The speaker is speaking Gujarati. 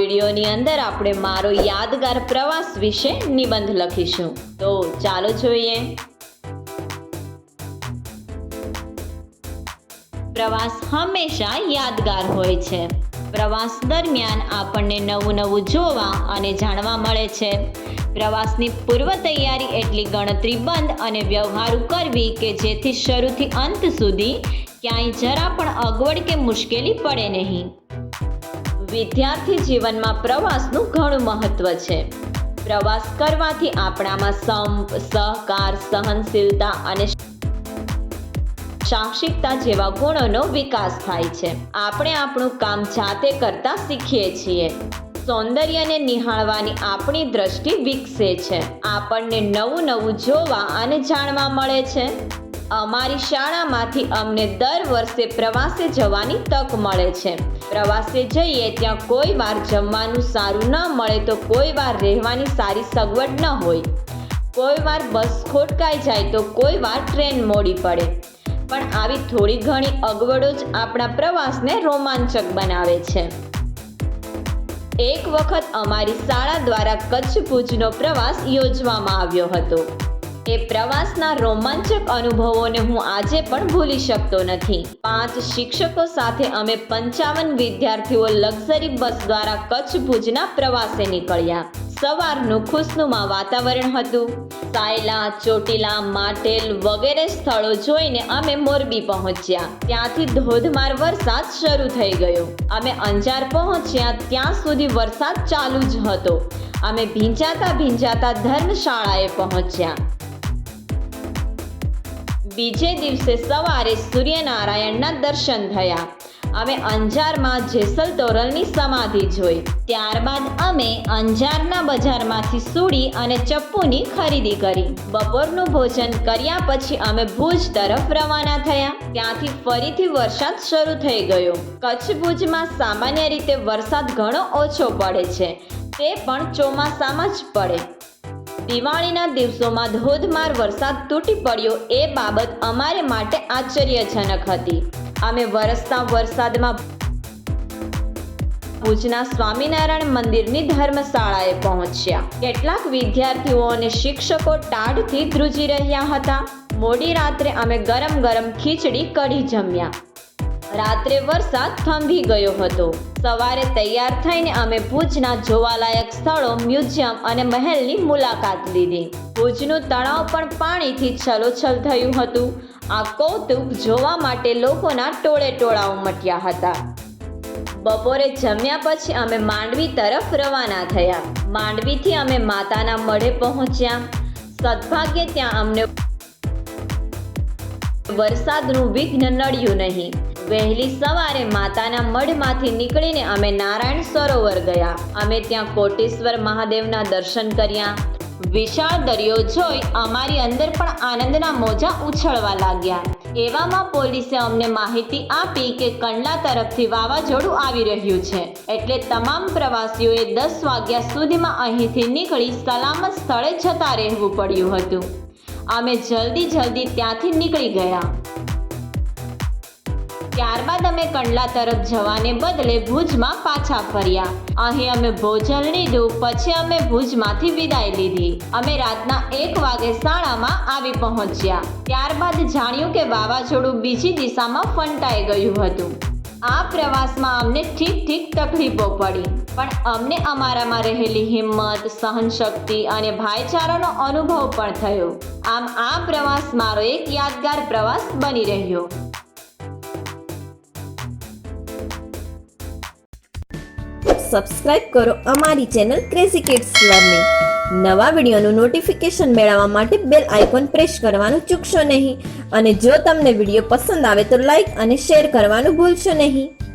વિડીયોની અંદર આપણે મારો યાદગાર પ્રવાસ વિશે નિબંધ લખીશું. તો ચાલો જોઈએ. પ્રવાસ હંમેશા યાદગાર હોય છે. પ્રવાસ દરમિયાન આપણને નવું નવું જોવા અને જાણવા મળે છે. પ્રવાસની પૂર્વ તૈયારી એટલી ગણતરીબંધ અને વ્યવહારુ કરવી કે જેથી શરૂથી અંત સુધી ક્યાંય જરા પણ અગવડ કે મુશ્કેલી પડે નહીં. વિદ્યાર્થી જીવનમાં પ્રવાસનું ઘણું મહત્વ છે. પ્રવાસ કરવાથી આપણામાં સંપ, સહકાર, સહનશીલતા અને સાહસિકતા જેવા ગુણોનો વિકાસ થાય છે. આપણે આપણું કામ જાતે કરતા શીખીએ છીએ. સૌંદર્યને નિહાળવાની આપણી દ્રષ્ટિ વિકસે છે. આપણને નવું નવું જોવા અને જાણવા મળે છે. અમારી શાળામાંથી અમને દર વર્ષે પ્રવાસે જવાની તક મળે છે. પ્રવાસે જઈએ ત્યાં કોઈ વાર જમવાનું સારું ન મળે તો કોઈ વાર રહેવાની સારી સગવડ ન હોય. કોઈ વાર બસ ખોટકાઈ જાય તો કોઈ વાર ટ્રેન મોડી પડે. પણ આવી થોડી ઘણી અગવડો જ આપણા પ્રવાસને રોમાંચક બનાવે છે. એક વખત અમારી શાળા દ્વારા કચ્છ ભુજનો પ્રવાસ યોજવામાં આવ્યો હતો. એ પ્રવાસના રોમાંચક અનુભવોને હું આજે પણ ભૂલી શકતો નથી. 5 શિક્ષકો સાથે અમે 55 વિદ્યાર્થીઓ લક્ઝરી બસ દ્વારા કચ્છ ભુજના પ્રવાસે નીકળ્યા. સવારનું ખુશનુમા વાતાવરણ હતું. સાયલા, ચોટીલા, માટેલ વગેરે સ્થળો જોઈને અમે મોરબી પહોંચ્યા. ત્યાંથી ધોધમાર વરસાદ શરૂ થઈ ગયો. અમે અંજાર પહોંચ્યા ત્યાં સુધી વરસાદ ચાલુ જ હતો. અમે ભીંજાતા ધર્મશાળાએ પહોંચ્યા. બીજે દિવસે સવારે સૂર્યનારાયણના દર્શન થયા. અમે અંજારમાં જેસલ તોરલની સમાધિ જોઈ. ત્યારબાદ અમે અંજારના બજારમાંથી સૂડી અને ચપ્પુની ખરીદી કરી. બપોરનું ભોજન કર્યા પછી અમે ભુજ તરફ રવાના થયા. ત્યાંથી ફરીથી વરસાદ શરૂ થઈ ગયો. કચ્છ ભુજમાં સામાન્ય રીતે વરસાદ ઘણો ઓછો પડે છે. તે પણ ચોમાસામાં જ પડે. દિવાળીના દિવસોમાં ધોધમાર વરસાદ તૂટી પડ્યો એ બાબત અમારે માટે આશ્ચર્યજનક હતી. અમે વરસતા વરસાદમાં ભુજના સ્વામિનારાયણ મંદિરની ધર્મશાળાએ પહોંચ્યા. કેટલાક વિદ્યાર્થીઓ અને શિક્ષકો ટાઢથી ધ્રુજી રહ્યા હતા. મોડી રાત્રે અમે ગરમ ખીચડી કઢી જમ્યા. રાત્રે વરસાદ થંભી ગયો હતો. સવારે તૈયાર થઈને અમે ભુજના જોવાલાયક સ્થળો, મ્યુઝિયમ અને મહેલની મુલાકાત લીધી. ભુજનું તળાવ પણ પાણીથી છલોછલ થયું હતું. આ કૌતુક જોવા માટે લોકોના ટોળે ઉમટ્યા હતા. બપોરે જમ્યા પછી અમે માંડવી તરફ રવાના થયા. માંડવીથી અમે માતાના મઢે પહોંચ્યા. સદભાગ્યે ત્યાં અમને વરસાદનું વિઘ્ન નડ્યું નહીં. વહેલી સવારે માતાના મઢમાંથી નીકળીને અમે નારાયણ સરોવર ગયા. અમે ત્યાં કોટેશ્વર મહાદેવના દર્શન કર્યા. વિશાળ દરિયો જોઈ અમારી અંદર પણ આનંદના મોજા ઉછળવા લાગ્યા. એવામાં પોલીસે અમને માહિતી આપી કે કંડલા તરફથી વાવાઝોડું આવી રહ્યું છે. એટલે તમામ પ્રવાસીઓએ 10 વાગ્યા સુધીમાં અહીંથી નીકળી સલામત સ્થળે જતા રહેવું પડ્યું હતું. અમે જલ્દી ત્યાંથી નીકળી ગયા. ત્યારબાદ અમે કંડલા તરફ જવાને બદલે ભુજમાં પાછા ફર્યા. અહીં અમે ભોજન લીધું. પછી અમે ભુજમાંથી વિદાય લીધી. અમે રાતના 1 વાગે શાળામાં આવી પહોંચ્યા. ત્યારબાદ જાણ્યું કે વાવાઝોડું બીજી દિશામાં ફંટાઈ ગયું હતું. આ પ્રવાસમાં અમને ઠીક તકલીફો પડી, પણ અમને અમારામાં રહેલી હિંમત, સહનશક્તિ અને ભાઈચારાનો અનુભવ પણ થયો. આમ આ પ્રવાસ મારો એક યાદગાર પ્રવાસ બની રહ્યો. સબસ્ક્રાઇબ કરો અમારી ચેનલ ક્રેઝી કિડ્સ લર્નિંગ. નવા વિડીયોનું નોટિફિકેશન મેળવવા માટે બેલ આઇકોન પ્રેસ કરવાનું ચૂકશો નહીં. અને જો તમને વિડીયો પસંદ આવે તો લાઈક અને શેર કરવાનું ભૂલશો નહીં.